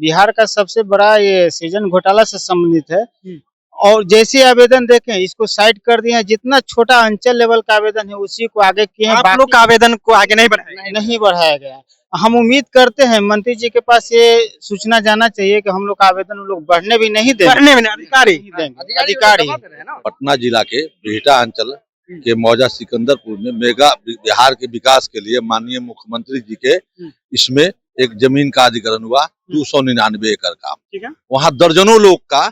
बिहार का सबसे बड़ा ये सृजन घोटाला से संबंधित है। और जैसे आवेदन देखें इसको साइड कर दिए हैं। जितना छोटा अंचल लेवल का आवेदन है उसी को आगे किए हैं। आप लोग का आवेदन को आगे नहीं बढ़ाया? नहीं बढ़ाया गया। हम उम्मीद करते हैं मंत्री जी के पास ये सूचना जाना चाहिए कि हम लोग का आवेदन लोग बढ़ने भी नहीं देंगे। बढ़ने में अधिकारी अधिकारी पटना जिला के बिहटा अंचल के मौजा सिकंदरपुर में मेगा बिहार के विकास के लिए माननीय मुख्यमंत्री जी के इसमें एक जमीन का अधिग्रहण हुआ 299 एकड़ का। ठीक है। वहाँ दर्जनों लोग का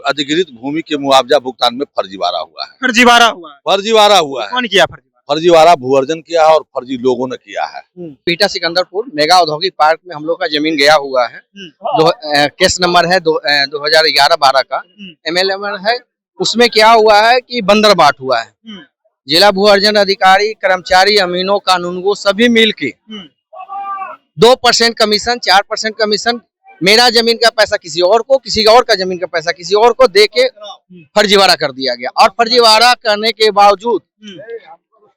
अधिकृत भूमि के मुआवजा भुगतान में फर्जीवाड़ा हुआ है। फर्जीवाड़ा हुआ है? फर्जीवाड़ा हुआ है। कौन किया फर्जीवाड़ा? फर्जीवाड़ा भू अर्जन किया है और फर्जी लोगों ने किया है। बिहटा सिकंदरपुर मेगा औद्योगिक पार्क में हम लोग का जमीन गया हुआ है। केस नंबर है 2011-12 का ML है। उसमें क्या हुआ है कि बंदर बाट हुआ है। जिला भू अर्जन अधिकारी, कर्मचारी, अमीनों, कानूनगो सभी मिल के 2% कमीशन, 4% कमीशन, मेरा जमीन का पैसा किसी और को, किसी और का जमीन का पैसा किसी और को दे के फर्जीवाड़ा कर दिया गया। और फर्जीवाड़ा करने के बावजूद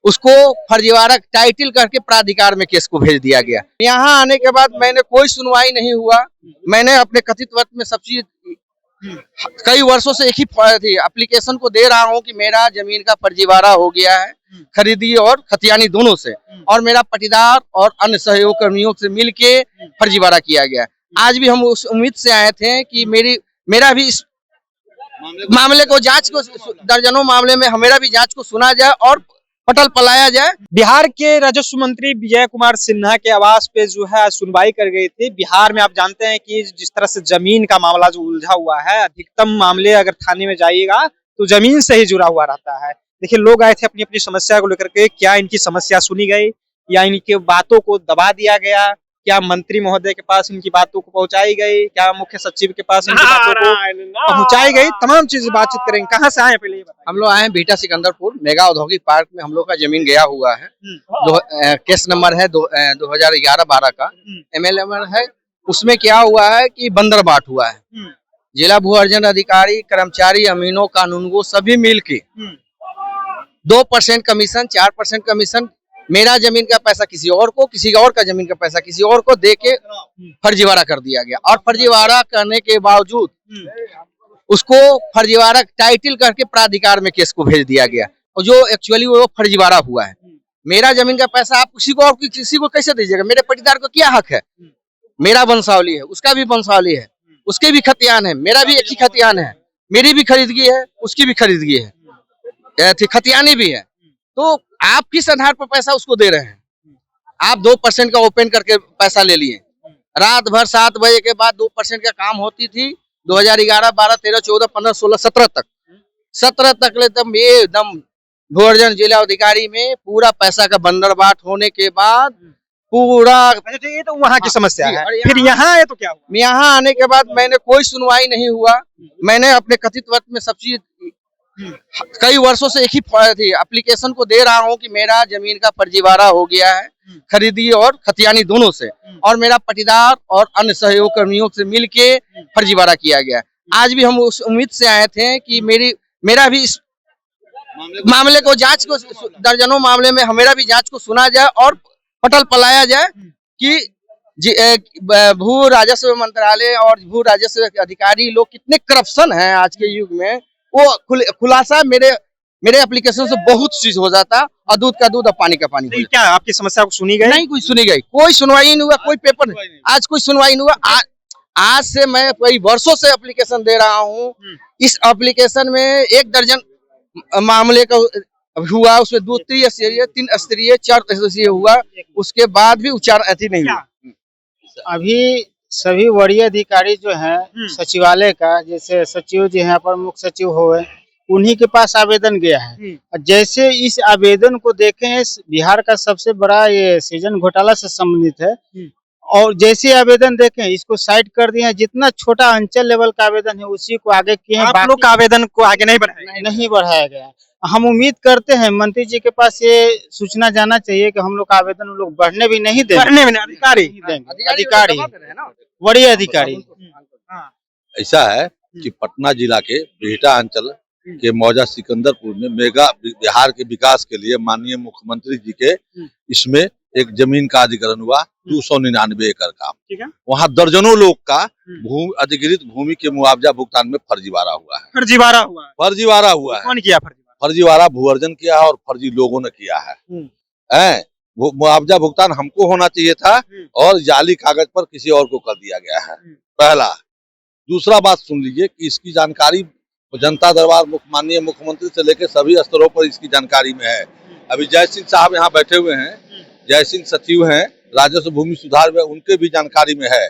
उसको फर्जीवाड़ा टाइटल करके प्राधिकार में केस को भेज दिया गया। यहाँ आने के बाद मैंने कोई सुनवाई नहीं हुआ। मैंने अपने कथित वर्ष में सब चीज कई वर्षों से एक ही एप्लीकेशन को दे रहा हूँ कि मेरा जमीन का फर्जीवाड़ा हो गया है, खरीदी और खतियानी दोनों से, और मेरा पटीदार और अन्य सहयोग कर्मियों से मिलके फर्जीवाड़ा किया गया। आज भी हम उस उम्मीद से आए थे कि मेरा भी इस मामले को जांच को, दर्जनों मामले में मेरा भी जांच को सुना जाए और पटल पलाया जाए। बिहार के राजस्व मंत्री विजय कुमार सिन्हा के आवास पे जो है सुनवाई कर गई थी। बिहार में आप जानते हैं कि जिस तरह से जमीन का मामला जो उलझा हुआ है, अधिकतम मामले अगर थाने में जाइएगा तो जमीन से ही जुड़ा हुआ रहता है। देखिए, लोग आए थे अपनी अपनी समस्या को लेकर के। क्या इनकी समस्या सुनी गई या इनकी बातों को दबा दिया गया? क्या मंत्री महोदय के पास इनकी बातों को पहुंचाई गई? क्या मुख्य सचिव के पास इनकी बातों को पहुंचाई गई? तमाम चीजें बातचीत करेंगे। कहाँ से आए पहले ये बताइए। हम लोग आए हैं बिहटा सिकंदरपुर मेगा औद्योगिक पार्क में। हम लोग का जमीन गया हुआ है। केस नंबर है 2011-12 का ML है। उसमें क्या हुआ है कि बंदर बाट हुआ है। जिला भू अर्जन अधिकारी, कर्मचारी, अमीनों, कानूनगो सभी मिल के 2% कमीशन, 4% कमीशन, मेरा जमीन का पैसा किसी और को, किसी और का जमीन का पैसा किसी और को दे के फर्जीवाड़ा कर दिया गया। और फर्जीवाड़ा करने के बावजूद उसको फर्जीवाड़ा टाइटल करके प्राधिकार में केस को भेज दिया गया। और जो एक्चुअली वो फर्जीवाड़ा हुआ है। मेरा जमीन का पैसा आप किसी को और किसी को कैसे दीजिएगा? मेरे पटीदार को क्या हक है? मेरा वंशावली है, उसका भी वंशावली है, उसके भी खतियान है, मेरा भी एक ही खतियान है, मेरी भी खरीदगी है, उसकी भी खरीदगी है, खतियानी भी है। तो आप किस आधार पर पैसा उसको दे रहे हैं? आप 2% का ओपन करके पैसा ले लिए। रात भर 7 बजे के बाद 2% का काम होती थी। 2011, 12, 13, 14, 15, 16, 17 तक ले तब ये एकदम भू अर्जन जिला अधिकारी में पूरा पैसा का बंदरबाट होने के बाद पूरा। ये तो वहाँ की समस्या है। फिर यहाँ आए तो क्या हुआ? यहाँ आने के बाद मैंने कोई सुनवाई नहीं हुआ। मैंने अपने कथित वर्ष में सब चीज कई वर्षों से एक ही एप्लीकेशन को दे रहा हूँ कि मेरा जमीन का फर्जीवाड़ा हो गया है, खरीदी और खतियानी दोनों से, और मेरा पटीदार और अन्य सहयोग कर्मियों से मिलके फर्जीवाड़ा किया गया। आज भी हम उस उम्मीद से आए थे कि मेरा भी इस मामले को जांच को, दर्जनों मामले में मेरा भी जांच को सुना जाए और पटल पलाया जाए कि भू राजस्व मंत्रालय और भू राजस्व अधिकारी लोग कितने करप्शन हैं आज के युग में। वो खुलासा मेरे एप्लीकेशन से बहुत चीज हो जाता, और दूध का दूध और पानी का पानी। क्या आपकी समस्या को सुनी गई? नहीं, कोई सुनी गई, कोई सुनवाई नहीं हुआ, कोई पेपर आज कोई सुनवाई नहीं हुआ। आज से मैं कई वर्षों से एप्लीकेशन दे रहा हूँ। इस एप्लीकेशन में 1 दर्जन मामले का हुआ, उसमें 2 त्रिस्तरीय, 3 स्तरीय, 4 स्तरीय हुआ। उसके बाद भी उच्चार अति नहीं हुआ। अभी सभी वरीय अधिकारी जो हैं सचिवालय का, जैसे सचिव जी हैं, प्रमुख सचिव हुए, उन्हीं के पास आवेदन गया है। जैसे इस आवेदन को देखें, बिहार का सबसे बड़ा ये सृजन घोटाला से संबंधित है। और जैसे आवेदन देखें इसको साइड कर दिए हैं। जितना छोटा अंचल लेवल का आवेदन है उसी को आगे किए हैं। आप लोग का आवेदन को आगे नहीं बढ़ाया? नहीं बढ़ाया गया। हम उम्मीद करते हैं मंत्री जी के पास ये सूचना जाना चाहिए कि हम लोग का आवेदन लोग बढ़ने भी नहीं देंगे। बढ़ने में अधिकारी वरीय अधिकारी। ऐसा है कि पटना जिला के बिहटा अंचल के मौजा सिकंदरपुर में मेगा बिहार के विकास के लिए माननीय मुख्यमंत्री जी के इसमें एक जमीन का अधिग्रहण हुआ 299 एकड़ का। ठीक है। वहाँ दर्जनों लोग का अधिकृत भूमि के मुआवजा भुगतान में फर्जीवाड़ा हुआ है। फर्जीवाड़ा हुआ है। फर्जीवाड़ा हुआ है। कौन किया फर्जीवाड़ा? फर्जीवाड़ा भूअर्जन किया है और फर्जी लोगों ने किया है। वो मुआवजा भुगतान हमको होना चाहिए था और जाली कागज पर किसी और को कर दिया गया है, पहला। दूसरा बात सुन लीजिए कि इसकी जानकारी जनता दरबार माननीय मुख्यमंत्री से लेकर सभी स्तरों पर इसकी जानकारी में है। अभी जय सिंह साहब यहाँ बैठे हुए हैं, जय सिंह सचिव हैं राजस्व भूमि सुधार में, उनके भी जानकारी में है।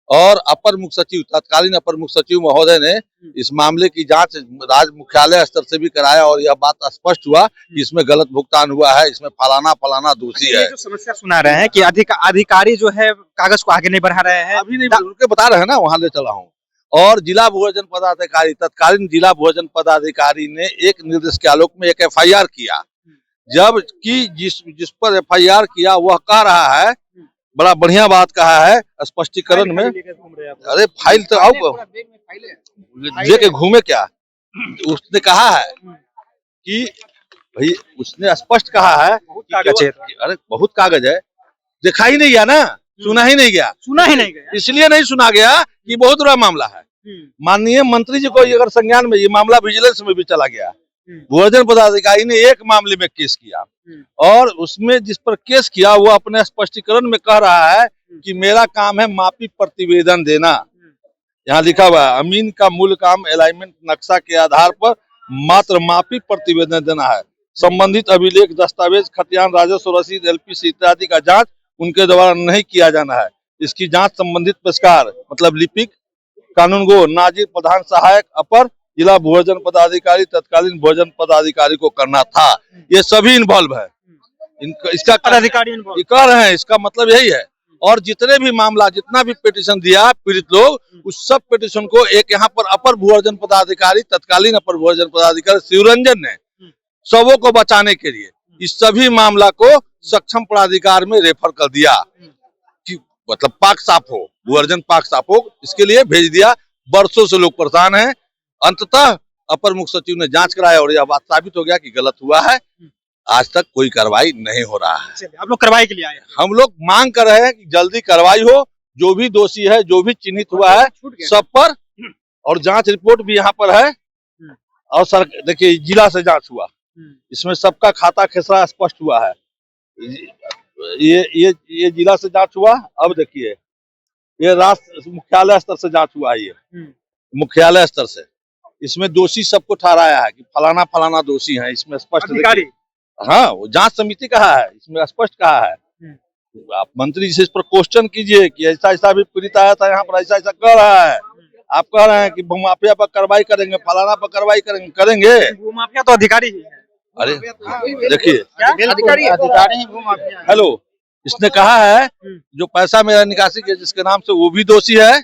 और अपर मुख्य सचिव, तत्कालीन अपर मुख्य सचिव महोदय ने इस मामले की जांच राज्य मुख्यालय स्तर से भी कराया और यह बात स्पष्ट हुआ कि इसमें गलत भुगतान हुआ है, इसमें फलाना दोषी है। जो समस्या सुना रहे हैं कि अधिकारी जो है कागज को आगे नहीं बढ़ा रहे हैं, अभी नहीं उनके बता रहे हैं ना, वहां ले चला हूँ। और जिला भूअर्जन पदाधिकारी, तत्कालीन जिला भूअर्जन पदाधिकारी ने एक निर्देश के आलोक में एक FIR किया, जबकि जिस पर FIR किया वह कह रहा है, बड़ा बढ़िया बात कहा है स्पष्टीकरण में। अरे फाइल तो आओ लेके घूमे क्या। उसने कहा है कि भाई, उसने स्पष्ट कहा है अरे बहुत कागज है, देखा ही नहीं गया ना, सुना ही नहीं गया। इसलिए नहीं सुना गया कि बहुत बड़ा मामला है। माननीय मंत्री जी को अगर संज्ञान में, ये मामला विजिलेंस में भी चला गया। भूअर्जन पदाधिकारी ने एक मामले में केस किया और उसमें जिस पर केस किया वो अपने स्पष्टीकरण में कह रहा है कि मेरा काम है मापी प्रतिवेदन देना। यहाँ लिखा हुआ है, अमीन का मूल काम अलाइनमेंट नक्शा के आधार पर मात्र मापी प्रतिवेदन देना है। संबंधित अभिलेख, दस्तावेज, खतियान, राजस्व रसीद, LPC इत्यादि का जांच उनके द्वारा नहीं किया जाना है। इसकी जांच संबंधित पेशकार मतलब लिपिक, कानूनगो, नाजिर, प्रधान सहायक, अपर जिला भूअर्जन पदाधिकारी, तत्कालीन भूअर्जन पदाधिकारी को करना था। ये सभी इन्वॉल्व है, इसका पदाधिकारी कह रहे हैं। इसका मतलब यही है। और जितने भी मामला, जितना भी पिटीशन दिया पीड़ित लोग, उस सब पिटीशन को एक यहाँ पर अपर भूअर्जन पदाधिकारी, तत्कालीन अपर भूअर्जन पदाधिकारी शिवरंजन ने सबों को बचाने के लिए इस सभी मामला को सक्षम प्राधिकार में रेफर कर दिया कि मतलब पाक साफ हो, भूअर्जन पाक साफ हो, इसके लिए भेज दिया। वर्षों से लोग परेशान हैं। अंततः अपर मुख्य सचिव ने जांच कराया और यह बात साबित हो गया कि गलत हुआ है। आज तक कोई कार्रवाई नहीं हो रहा है। आप लोग कार्रवाई के लिए आए? हम लोग मांग कर रहे हैं कि जल्दी कार्रवाई हो, जो भी दोषी है, जो भी चिन्हित हुआ है सब पर, और जांच रिपोर्ट भी यहाँ पर है। और सर देखिए, जिला से जांच हुआ, इसमें सबका खाता खेसरा स्पष्ट हुआ है। ये जिला से जांच हुआ। अब देखिए, ये राष्ट्र मुख्यालय स्तर से जांच हुआ है, ये मुख्यालय स्तर से। इसमें दोषी सबको ठहराया है कि फलाना दोषी है। इसमें स्पष्ट, हाँ, वो जांच समिति कहा है, इसमें स्पष्ट कहा है। आप मंत्री जी से इस पर क्वेश्चन कीजिए कि ऐसा भी पीड़ित आया था यहाँ पर, ऐसा कह रहा है। आप कह रहे हैं कि भूमाफिया पर कार्रवाई करेंगे, फलाना पर कार्रवाई करेंगे। भूमाफिया तो अधिकारी ही है। अरे देखिए, अधिकारी ही भूमाफिया। हेलो, इसने कहा है जो पैसा मेरा निकासी किया जिसके नाम से, वो भी दोषी है।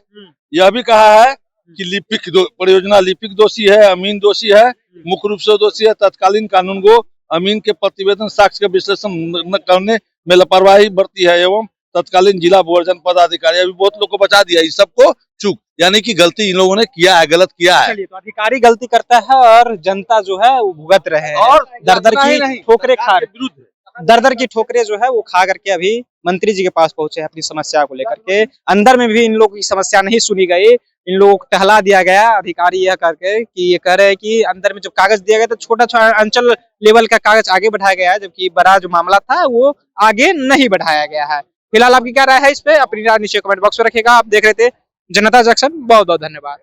यह भी कहा है कि लिपिक परियोजना लिपिक दोषी है, अमीन दोषी है, मुख्य रूप से दोषी है। तत्कालीन कानूनगो अमीन के प्रतिवेदन साक्ष्य का विश्लेषण न करने में लापरवाही बरती है एवं तत्कालीन जिला भूअर्जन पदाधिकारी। अभी बहुत लोग को बचा दिया, इस सबको चूक, यानी कि गलती इन लोगों ने किया है, गलत किया है। तो अधिकारी गलती करता है और जनता जो है वो भुगत रहे हैं और दर की ठोकरें खा रहे, दर की ठोकरें जो है वो खा करके अभी मंत्री जी के पास पहुंचे हैं अपनी समस्या को लेकर के। अंदर में भी इन लोगों की समस्या नहीं सुनी गई, इन लोगों को टहला दिया गया। अधिकारी यह करके कि ये कह रहे हैं कि अंदर में जो कागज दिया गया था, छोटा अंचल लेवल का कागज आगे बढ़ाया गया है, जबकि बड़ा जो मामला था वो आगे नहीं बढ़ाया गया है। फिलहाल आपकी क्या राय है इस पे? अपनी राय नीचे कमेंट बॉक्स में रखिएगा। आप देख रहे थे जनता जंक्शन। बहुत बहुत धन्यवाद।